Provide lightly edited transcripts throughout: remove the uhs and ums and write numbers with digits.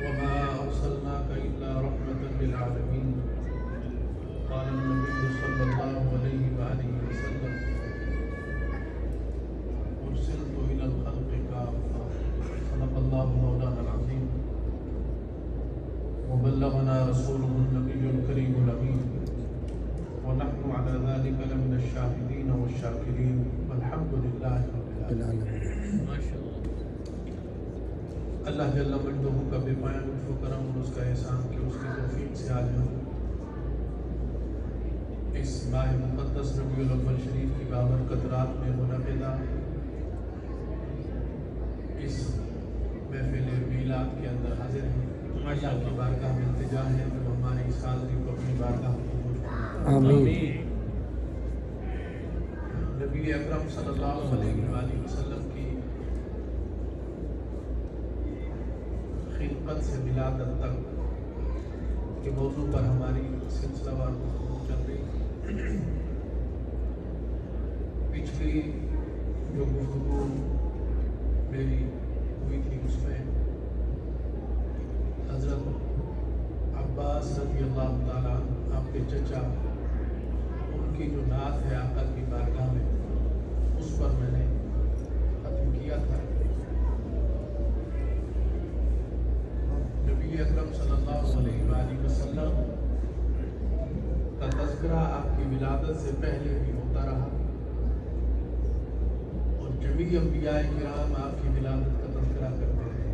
وما أرسلناك إلا رحمة للعالمين قال النبي صلى الله عليه وآله وسلم أرسلت إلى الخلق كافة صدق الله مولانا العظيم وبلغنا رسوله النبي الكريم الأمين ونحن على ذلك لمن الشاهدين والشاكرين والحمد لله رب العالمين. ما شاء اللہ. اللہ جل مجدہ کا بے پایہ لطف و کرم اور اس کا احسان کہ اس کی توفیق سے آج ہم اس ماہ مقدس ربیع الاول شریف کی بابرکت رات میں منعقدہ اس محفل میلاد کے اندر حاضر ہیں. اللہ کی بارگاہ میں التجا ہے کہ ہماری اس حاضری کو اپنی بارگاہ میں قبول فرمائے. آمین. نبی اکرم صلی اللہ علیہ وآلہ وسلم کی خلقت سے ولادت تک کے موضوع پر ہماری سلسلہ وار گفتگو چل رہی. پچھلی جو گفتگو میری ہوئی تھی اس میں حضرت عباس رضی اللہ تعالیٰ آپ کے چچا ان کی جو نعت ہے آقا کی بارگاہ میں اس پر میں نے ختم کیا تھا. نبی اکرم صلی اللہ علیہ وآلہ وسلم کا تذکرہ آپ کی ولادت سے پہلے بھی ہوتا رہا اور جمیع انبیاء کرام آپ کی ولادت کا تذکرہ کرتے رہے.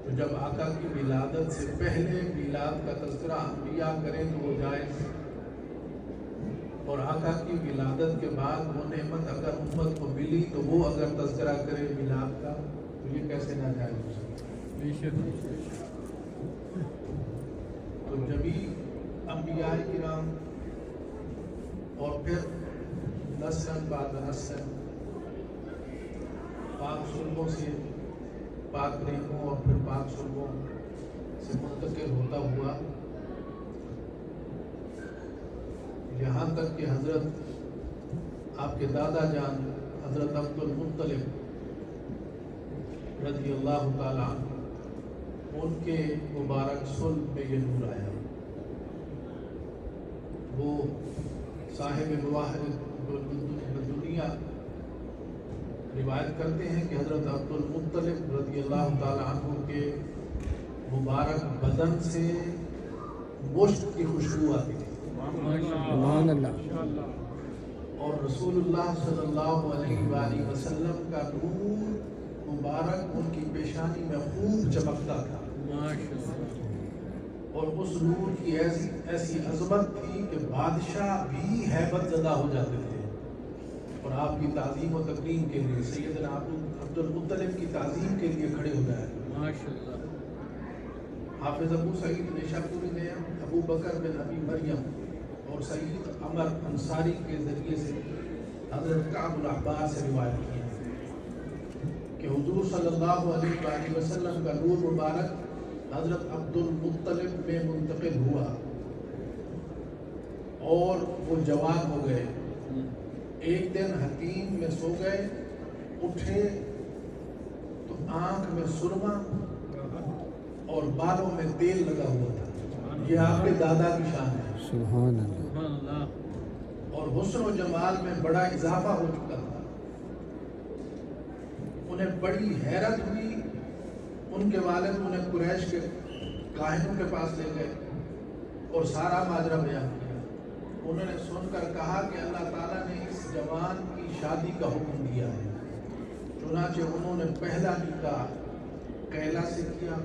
تو جب آقا کی ولادت سے پہلے میلاد کا تذکرہ انبیاء کریں تو وہ جائز، اور آقا کی ولادت کے بعد وہ نعمت اگر امت کو ملی تو وہ اگر تذکرہ کرے میلاد کا تو یہ کیسے ناجائز ہو سکتا. تو جمیع انبیاء کرام اور پھر نسل بعد نسل پاک سلبوں سے پاک ریحوں اور پھر پاک سلبوں سے منتقل ہوتا ہوا یہاں تک کہ حضرت آپ کے دادا جان حضرت عبد المطلب رضی اللہ تعالیٰ عنہ ان کے مبارک صلب میں یہ نور آیا. وہ صاحب مواہب دنیا روایت کرتے ہیں کہ حضرت عبد المطلب رضی اللہ تعالیٰ عنہ کے مبارک بدن سے مشک کی خوشبو آتی تھی اور رسول اللہ صلی اللہ علیہ وآلہ وسلم کا نور مبارک ان کی پیشانی میں خوب چمکتا تھا اور اس نور کی ایسی عظمت تھی کہ بادشاہ بھی ہیبت زدہ ہو جاتے تھے اور آپ کی تعظیم و تکریم کے لیے سیدنا عبد المطلب کی تعظیم کے لیے کھڑے ہو جائے. حافظ ابو سعید نیشاپوری نے ابو بکر بن ابی مریم اور سعید عمر انصاری کے ذریعے سے حضرت کعب الاحبار سے روایت کی ہے کہ حضور صلی اللہ علیہ وآلہ وسلم کا نور مبارک حضرت عبد المطلب میں منتقل ہوا اور وہ جوان ہو گئے. ایک دن حتیم میں سو گئے، اٹھے تو آنکھ میں سرما اور بالوں میں تیل لگا ہوا تھا. یہ آپ کے دادا کی شان ہے. سبحان اللہ. اور حسن و جمال میں بڑا اضافہ ہو چکا تھا. انہیں بڑی حیرت ہوئی. ان کے والد انہیں قریش کے کاہنوں کے پاس لے گئے اور سارا ماجرا بیان کیا. انہوں نے سن کر کہا کہ اللہ تعالیٰ نے اس جوان کی شادی کا حکم دیا ہے. چنانچہ انہوں نے پہلا نکاح کیلا سے کیا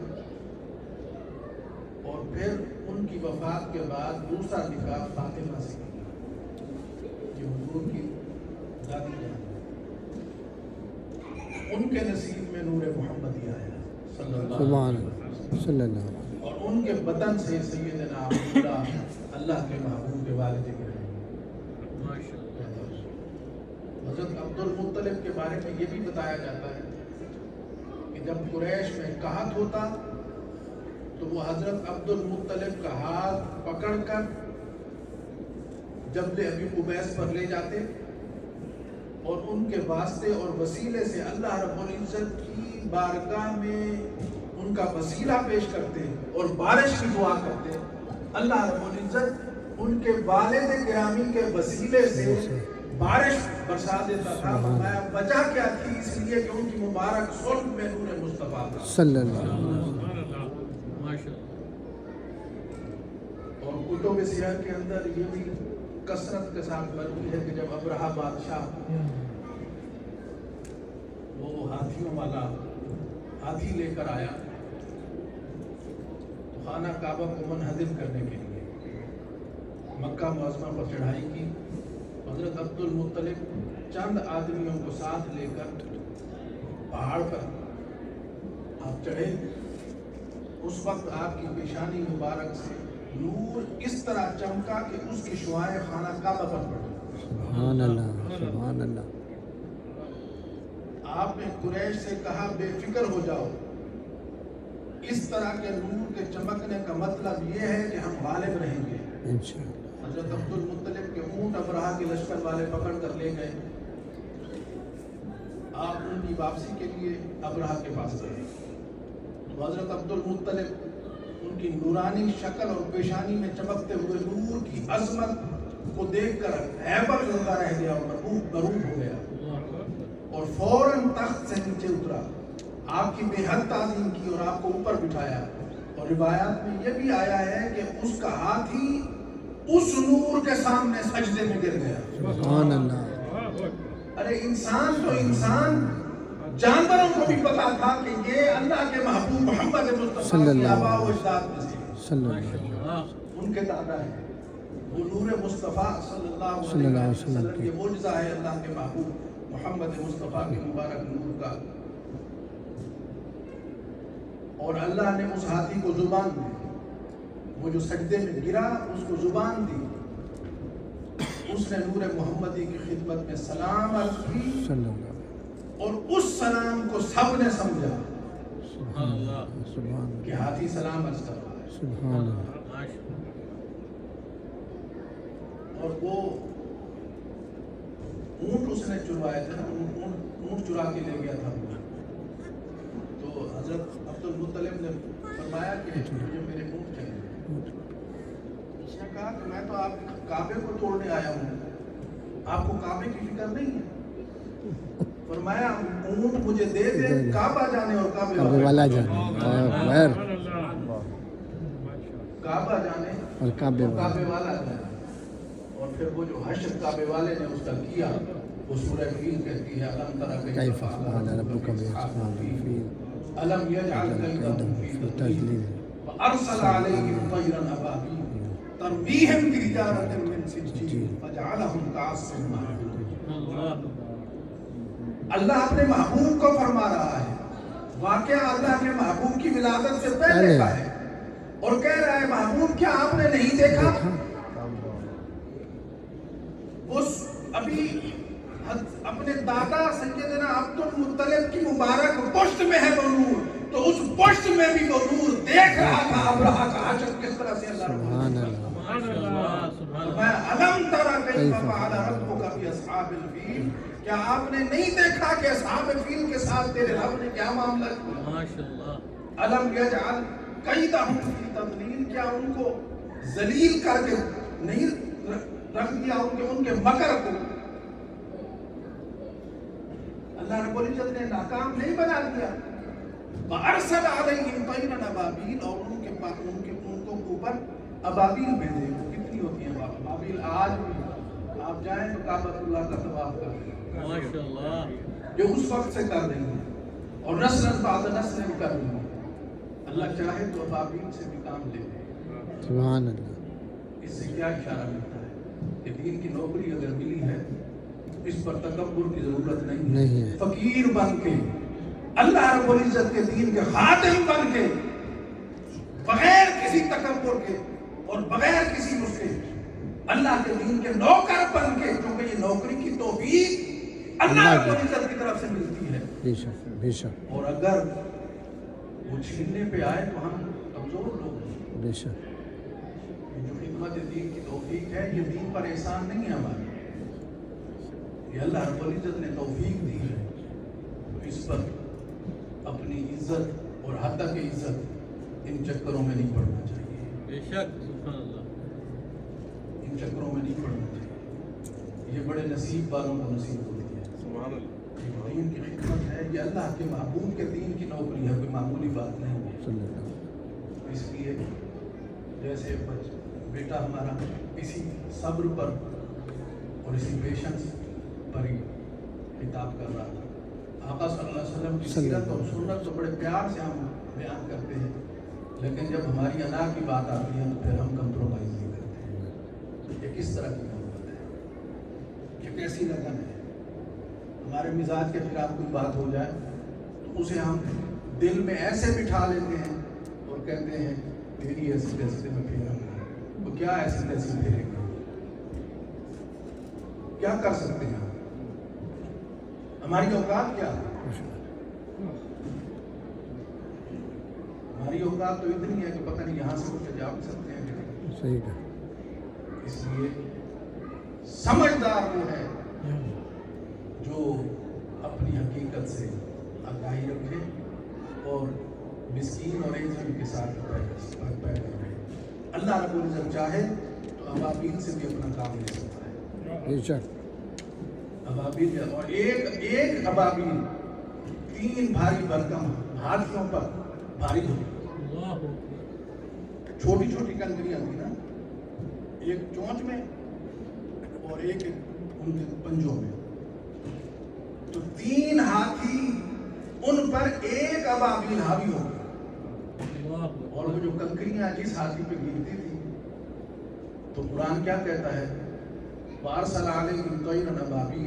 اور پھر ان کی وفات کے بعد دوسرا نکاح فاطمہ سے کیا. یہ حضور کی دادی جان. ان کے نصیب میں نور محمدی آیا صلی اللہ علیہ وسلم اور ان کے بدن سے سیدنا عبداللہ اللہ کے محبوب کے والد گرامی. حضرت عبد المطلب کے بارے میں یہ بھی بتایا جاتا ہے کہ جب قریش میں قحط ہوتا تو وہ حضرت عبد المطلب کا ہاتھ پکڑ کر جبل ابی قبیس پر لے جاتے اور ان کے واسطے اور وسیلے سے اللہ رب العزت کی بارگاہ میں ان کا وسیلہ پیش کرتے اور بارش کی دعا کرتے، اللہ رب العزت ان کے والد گرامی کے وسیلے سے بارش برسا دیتا تھا۔ فرمایا وجہ کیا تھی؟ اس لیے کہ ان کی مبارک صلب میں نور مصطفیٰ تھا صلی اللہ علیہ وسلم۔ اور کتب سیاح کے اندر یہ بھی کثرت کے ساتھ مروی ہے کہ جب ابرہہ بادشاہ وہ ہاتھیوں والا ہاتھی لے کر آیا تو خانہ کعبہ کو منہدم کرنے کے لیے مکہ معظمہ پر چڑھائی کی، حضرت عبد المطلب چند آدمیوں کو ساتھ لے کر پہاڑ پر آپ چڑھے۔ اس وقت آپ کی پیشانی مبارک سے نور اس طرح چمکا کہ اس کی شعاعیں خانہ کعبہ پر پڑی۔ سبحان اللہ، سبحان اللہ۔ آپ نے قریش سے کہا بے فکر ہو جاؤ، اس طرح کے نور کے چمکنے کا مطلب یہ ہے کہ ہم غالب رہیں گے انشاءاللہ۔ حضرت عبد المطلب کے اونٹ ابرہہ کے لشکر والے پکڑ کر لے گئے۔ آپ ان کی واپسی کے لیے ابرہہ کے پاس گئے تو حضرت عبد المطلب ان کی نورانی شکل اور پیشانی میں چمکتے ہوئے نور کی عظمت کو دیکھ کر ہیبت زدہ رہ گیا اور مغروب ہو گیا اور فوراً تخت سے نیچے اترا، آپ کی بے حد تعظیم کی اور آپ کو اوپر بٹھایا۔ اور روایات میں یہ بھی آیا ہے کہ اس کا ہاتھی اس نور کے سامنے سجدے میں گر گیا۔ سبحان اللہ۔ ارے انسان تو انسان، جانوروں کو بھی پتا تھا کہ یہ اللہ کے محبوب محمد مصطفیٰ کی آباء و اجداد میں سے صلی اللہ علیہ وسلم۔ ان کے دادا ہیں وہ نور مصطفیٰ صلی اللہ علیہ وسلم۔ یہ معجزہ ہے اللہ کے محبوب محمد مصطفیٰ کے مبارک نور کا۔ اور اللہ نے اس ہاتھی کو زبان دی، وہ جو سجدے میں گرا اس کو زبان دی، اس نے نور محمدی کی خدمت میں سلام عرض کی اور اس سلام کو سب نے سمجھا کہ ہاتھی سلام عرض کر رہا ہے۔ سبحان اللہ۔ اور وہ اونٹ اس نے چروائے تھے نا، اونٹ چرا کے لے گیا تھا۔ تو حضرت عبد المطلب نے فرمایا کہ مجھے میرے اونٹ چاہیے۔ اس نے کہا کہ میں تو آپ کعبے کو توڑنے آیا ہوں، آپ کو کعبے کی فکر نہیں ہے۔ فرمایا اونٹ مجھے دے دے، کعبہ جانے اور کعبے والا جانے، کعبہ جانے اور کعبے والا جانے۔ اور پھر وہ جو حشر کعبے والے نے اس کا کیا، وہ سورہ فیل کہتی ہے الم تری کیف فعل ربک باصحاب الفیل الم یجعل کیدہم فی تضلیل وارسل علیہم طیرا ابابیل ترمیہم بحجارۃ من سجیل فجعلہم کعصف مأکول۔ اللہ اپنے محبوب کو فرما رہا ہے، واقعہ اللہ کے محبوب کی ولادت سے پہلے کا ہے، اور کہہ رہا ہے محبوب کیا آپ نے نہیں دیکھا؟ وہ ابھی اپنے دادا سیدنا عبد المطلب کی مبارک پشت میں ہے وہ نور، تو اس پشت میں بھی وہ نور دیکھ رہا تھا ابرہہ کا حشر کس طرح سے اللہ رب میں الم تری کیف فعل ربک باصحاب الفیل، کیا آپ نے نہیں دیکھا کہ اصحاب فیل کے ساتھ تیرے رب نے کیا معاملہ کیا؟ الم یجعل کیدہم فی تضلیل، کیا ان کو ذلیل کر کے نہیں رکھ دیا ان کے مکر کو؟ اللہ رب العزت نے ناکام نہیں بنا دیا۔ وَأَرْسَلَ عَلَيْهِمْ طَيْرًا أَبَابِيلَ، اور ان کو اوپر ابابیل بھیجے۔ وہ کتنی ہوتی ہیں ابابیل؟ آج بھی آپ جائیں تو کعبۃ اللہ کا طواف کریں، ماشاءاللہ، جو اس وقت سے کر رہی ہیں اور نسل بعد نسل کر رہی ہیں۔ اللہ چاہے تو ابابیل سے بھی کام لے لے۔ سبحان اللہ۔ اس سے کیا اشارہ ملتا ہے کہ دین کی نوکری اگر ملی ہے اس پر تکبر کی ضرورت نہیں ہے۔ فقیر بن کے اللہ رب العزت کے دین کے خادم بن کے بغیر کسی تکبر کے اور بغیر کسی اس کے اللہ کے دین کے نوکر بن کے، کیونکہ یہ نوکری کی توفیق اللہ رب العزت کی طرف سے ملتی ہے۔ بے شک۔ اور اگر وہ چھیننے پہ آئے تو ہم کمزور لوگ ہیں۔ بے شک۔ جو خدمت دین کی توفیق ہے، یہ دین پر احسان نہیں ہے ہمارا، یہ اللہ رب العزت نے توفیق دی ہے تو اس پر اپنی عزت اور حد کی عزت ان چکروں میں نہیں پڑنا چاہیے، بے شک سبحان اللہ، ان چکروں میں نہیں پڑنا چاہیے۔ یہ بڑے نصیب والوں کو نصیب ہوتی ہے، سبحان اللہ، دین کی خدمت ہے، یہ اللہ کے محبوب کے دین کی نوکری ہے، کوئی معمولی بات نہیں ہے۔ صلی اللہ اس لیے جیسے بیٹا ہمارا اسی صبر پر اور اسی پیشنس پر ہی خطاب کر رہا تھا۔ آقا صلی اللہ علیہ وسلم کی سیرت اور سنت تو بڑے پیار سے ہم بیان کرتے ہیں، لیکن جب ہماری انا کی بات آتی ہے تو پھر ہم کمپرومائز نہیں کرتے ہیں۔ یہ کس طرح کی محبت ہے، یہ کیسی لگن ہے؟ ہمارے مزاج کے خلاف کوئی بات ہو جائے تو اسے ہم دل میں ایسے بٹھا لیتے ہیں اور کہتے ہیں تیری ایسی تیسی میں پھیروں گا۔ وہ کیا ایسی تیسی پھیرے گا؟ کیا کر سکتے ہیں؟ ہماری اوقات کیا ہے؟ ہماری اوقات تو اتنی ہے کہ پتہ نہیں یہاں سے اٹھ کے جا بھی سکتے ہیں۔ صحیح کہا۔ اس لیے سمجھدار وہ ہے جو اپنی حقیقت سے آگاہی رکھے اور مسکین اور یتیم کے ساتھ پیدا رہے۔ اللہ رب العزت چاہے تو ابابیل سے بھی اپنا کام لے سکتا ہے، بے شک۔ ابابیل، اور ایک ابابیل 3 بھاری بھرکم ہاتھیوں پر بھاری ہوتی، چھوٹی چھوٹی کنکریاں تھی نا، ایک چونچ میں اور ایک ان کے پنجوں میں، تو 3 ہاتھی ان پر ایک ابابیل حاوی ہو گئی، اور وہ جو کنکریاں جس ہاتھی پہ گرتی تھی تو قرآن کیا کہتا ہے؟ وَأَرْسَلَ عَلَيْهِمْ طَيْرًا أَبَابِيلَ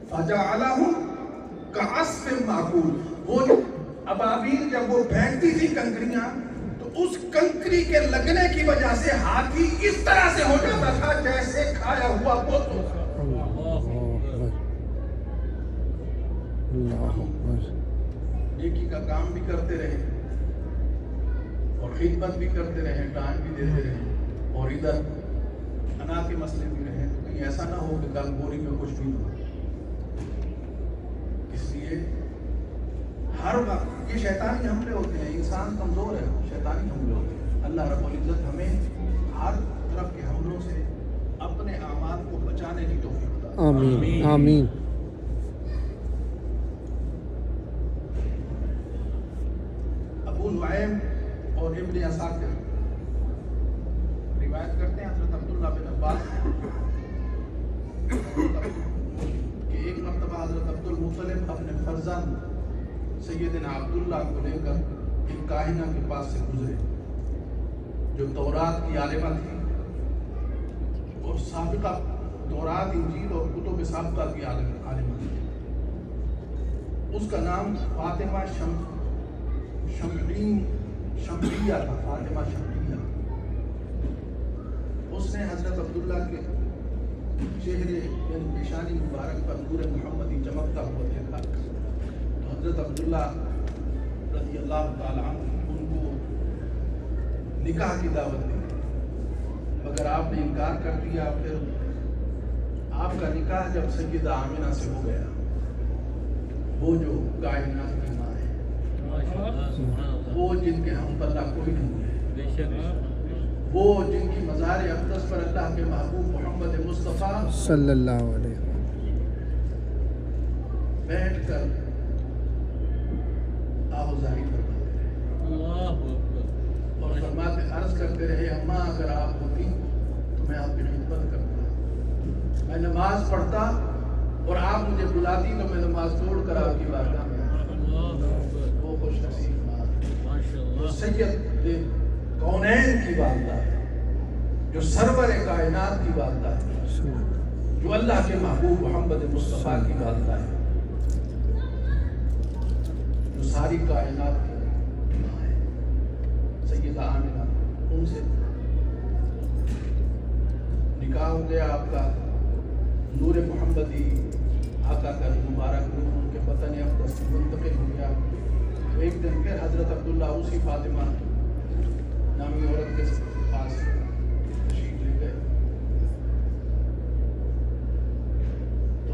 فَجَعَلَهُمْ كَعَصْفٍ مَّأْكُولٍ۔ وہ ابابیل جب وہ پھینکتی تھی کنکریاں تو اس کنکری کے لگنے کی وجہ سے ہاتھی اس طرح سے ہو جاتا تھا جیسے کھایا ہوا بت ہوگا۔ اللہ اکبر۔ نیکی کا کام بھی کرتے رہے اور خدمت بھی کرتے رہے، ٹائم بھی دیتے رہے، اور ادھر انا کے مسئلے بھی رہے، تو کہیں ایسا نہ ہو کہ کل بوری میں کچھ بھی نہ ہو۔ اس لیے ہر وقت یہ شیطانی حملے ہوتے ہیں، انسان کمزور ہے، شیطانی حملے ہوتے ہیں۔ اللہ رب العزت ہمیں ہر طرف کے حملوں سے اپنے اعمال کو بچانے کی توفیق عطا فرمائے۔ آمین آمین۔ ابو نعیم اور ابن عساکر روایت کرتے ہیں حضرت عبداللہ بن عباس کہ ایک مرتبہ حضرت عبد المطلب اپنے فرزند سیدنا عبداللہ کو لے کر ایک کاہنہ کے پاس سے گزرے جو تورات کی عالمہ تھی اور سابقہ تورات، انجیل اور کتب سابقہ کی عالمہ تھی۔ اس کا نام فاطمہ شمعیہ تھا، فاطمہ شمعیہ۔ اس نے حضرت عبداللہ کے چہرے یعنی پیشانی مبارک پر نور محمدی چمکتا ہوا دیکھا تو حضرت عبداللہ رضی اللہ تعالی عنہ ان کو نکاح کی دعوت دی، مگر آپ نے انکار کر دیا۔ پھر آپ کا نکاح جب سیدہ آمنہ سے ہو گیا، وہ جو کائنات کی ماں ہے، وہ جن کے ہم پلہ کوئی نہیں ہے، وہ جن کی مزار اقدس پر اللہ کے محبوب محمد مصطفیٰ صلی اللہ علیہ وسلم بیٹھ کر آہوزاری فرماتے رہے اور فرماتے عرض کرتے رہے، اماں اگر آپ ہوتی تو میں آپ کی خدمت کرتا، میں نماز پڑھتا اور آپ مجھے بلاتی تو میں نماز توڑ کر آپ کی بارگاہ میں آتا۔ وہ خوش نصیب ماں جو سید کونین کی والدہ ہے، جو سرور کائنات کی والدہ ہے، جو اللہ کے محبوب محمد مصطفیٰ کی والدہ ہے، جو ساری کائنات کی ماں ہے، سیدہ آمنہ۔ ان سے نکاح ہو گیا آپ کا، نور محمدی آقا کا مبارک روح ان کے بدن اقدس منتقل ہو گیا۔ تو ایک دن پھر حضرت عبداللہ اسی فاطمہ نامی عورت کے پاس تشریف لے گئے تو